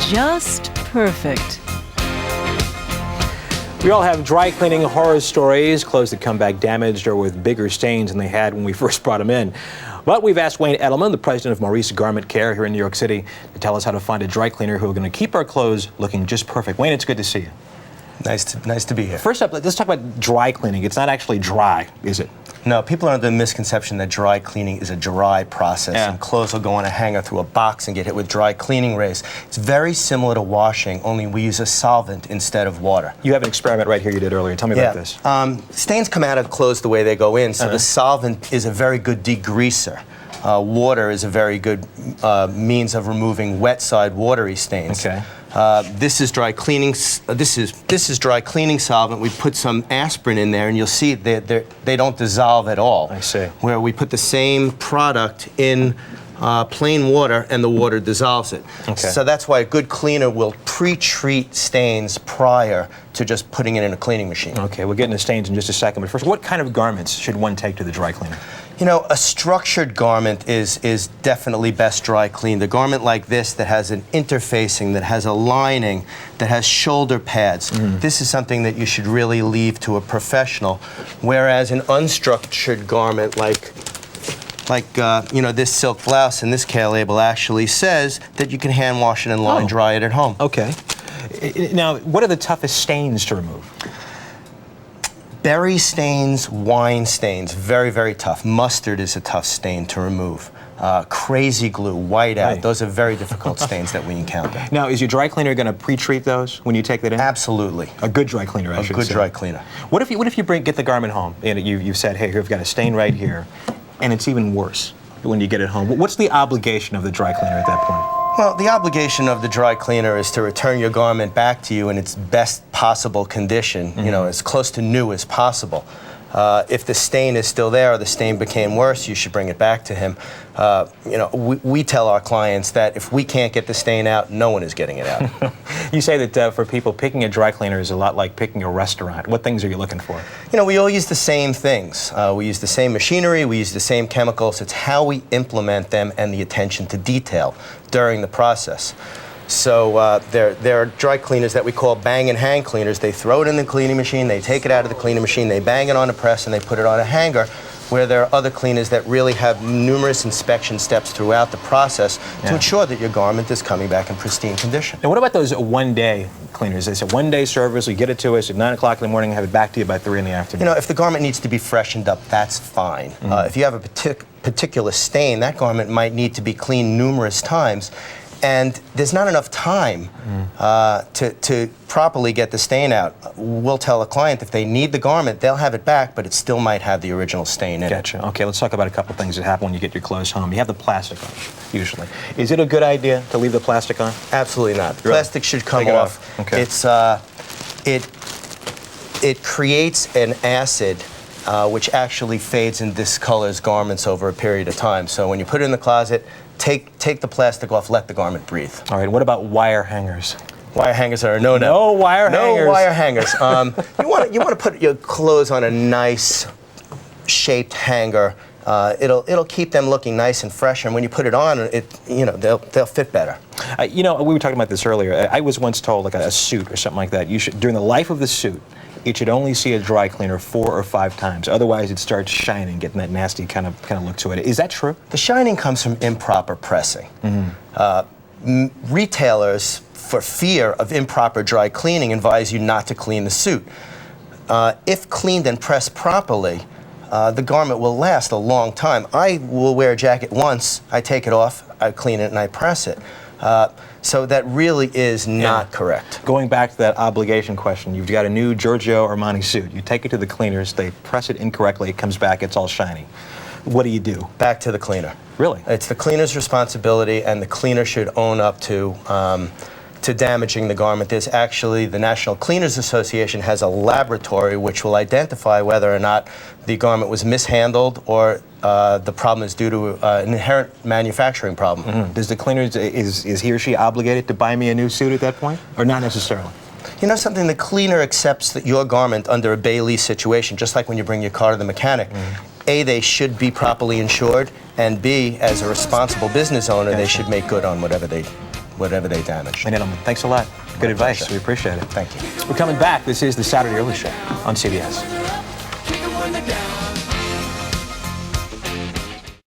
Just perfect. We all have dry cleaning horror stories, clothes that come back damaged or with bigger stains than they had when we first brought them in. But we've asked Wayne Edelman, the president of Meurice Garment Care here in New York City, to tell us how to find a dry cleaner who are going to keep our clothes looking just perfect. Wayne, it's good to see you. Nice to be here. First up, let's talk about dry cleaning. It's not actually dry, is it? No, people are under the misconception that dry cleaning is a dry process and clothes will go on a hanger through a box and get hit with dry cleaning rays. It's very similar to washing, only we use a solvent instead of water. You have an experiment right here you did earlier. Tell me about this. Stains come out of clothes the way they go in, so the solvent is a very good degreaser. Water is a very good means of removing wet side watery stains. Okay. This is dry cleaning. This is dry cleaning solvent. We put some aspirin in there, and you'll see they don't dissolve at all. I see. Where we put the same product in plain water, and the water dissolves it. Okay. So that's why a good cleaner will pre-treat stains prior to just putting it in a cleaning machine. Okay, we'll get into stains in just a second. But first, what kind of garments should one take to the dry cleaner? You know, a structured garment is definitely best dry cleaned. A garment like this that has an interfacing, that has a lining, that has shoulder pads, this is something that you should really leave to a professional. Whereas an unstructured garment like you know, this silk blouse and this care label actually says that you can hand wash it and line dry it at home. Okay. Now, what are the toughest stains to remove? Berry stains, wine stains, very, very tough. Mustard is a tough stain to remove. Crazy glue, whiteout, those are very difficult stains that we encounter. Now, is your dry cleaner going to pre-treat those when you take that in? Absolutely. A good dry cleaner, I should say. A good dry cleaner. What if you get the garment home and you've said, hey, here, I've got a stain right here, and it's even worse when you get it home? What's the obligation of the dry cleaner at that point? Well, the obligation of the dry cleaner is to return your garment back to you in its best possible condition, you know, as close to new as possible. If the stain is still there or the stain became worse, you should bring it back to him. You know, we tell our clients that if we can't get the stain out, no one is getting it out. You say that for people, picking a dry cleaner is a lot like picking a restaurant. What things are you looking for? You know, we all use the same things. We use the same machinery, we use the same chemicals. It's how we implement them and the attention to detail during the process. So there are dry cleaners that we call bang and hang cleaners. They throw it in the cleaning machine, they take it out of the cleaning machine, they bang it on a press, and they put it on a hanger, where there are other cleaners that really have numerous inspection steps throughout the process to ensure that your garment is coming back in pristine condition. And what about those one-day cleaners? They say one-day service, you get it to us at 9 o'clock in the morning and have it back to you by 3 in the afternoon. You know, if the garment needs to be freshened up, that's fine. If you have a particular stain, that garment might need to be cleaned numerous times. And there's not enough time to properly get the stain out. We'll tell a client if they need the garment, they'll have it back, but it still might have the original stain in it. Gotcha. Okay, let's talk about a couple things that happen when you get your clothes home. You have the plastic on, usually. Is it a good idea to leave the plastic on? Absolutely not. Really? Plastic should come off. Okay. It creates an acid which actually fades and discolors garments over a period of time. So when you put it in the closet, take the plastic off, let the garment breathe. All right, what about wire hangers? Wire hangers are a no-no. No wire hangers. No wire hangers. You want to put your clothes on a nice shaped hanger. It'll keep them looking nice and fresh, and when you put it on, they'll fit better. You know, we were talking about this earlier. I was once told, like a suit or something like that, you should, during the life of the suit, it should only see a dry cleaner 4 or 5 times. Otherwise, it starts shining, getting that nasty kind of look to it. Is that true? The shining comes from improper pressing. Retailers, for fear of improper dry cleaning, advise you not to clean the suit. If cleaned and pressed properly, the garment will last a long time. I will wear a jacket once, I take it off, I clean it, and I press it. So that really is not correct. Going back to that obligation question, you've got a new Giorgio Armani suit. You take it to the cleaners, they press it incorrectly, it comes back, it's all shiny. What do you do? Back to the cleaner. Really? It's the cleaner's responsibility, and the cleaner should own up to damaging the garment. There's actually, the National Cleaners Association has a laboratory which will identify whether or not the garment was mishandled or the problem is due to an inherent manufacturing problem. Does the cleaner, is he or she obligated to buy me a new suit at that point, or not necessarily? You know something, the cleaner accepts that your garment under a Bailey situation, just like when you bring your car to the mechanic. A, they should be properly insured, and B, as a responsible business owner, they should make good on whatever they damage. Wayne Edelman, thanks a lot. Good advice. pleasure. We appreciate it. Thank you. We're coming back. This is the Saturday Early Show on CBS.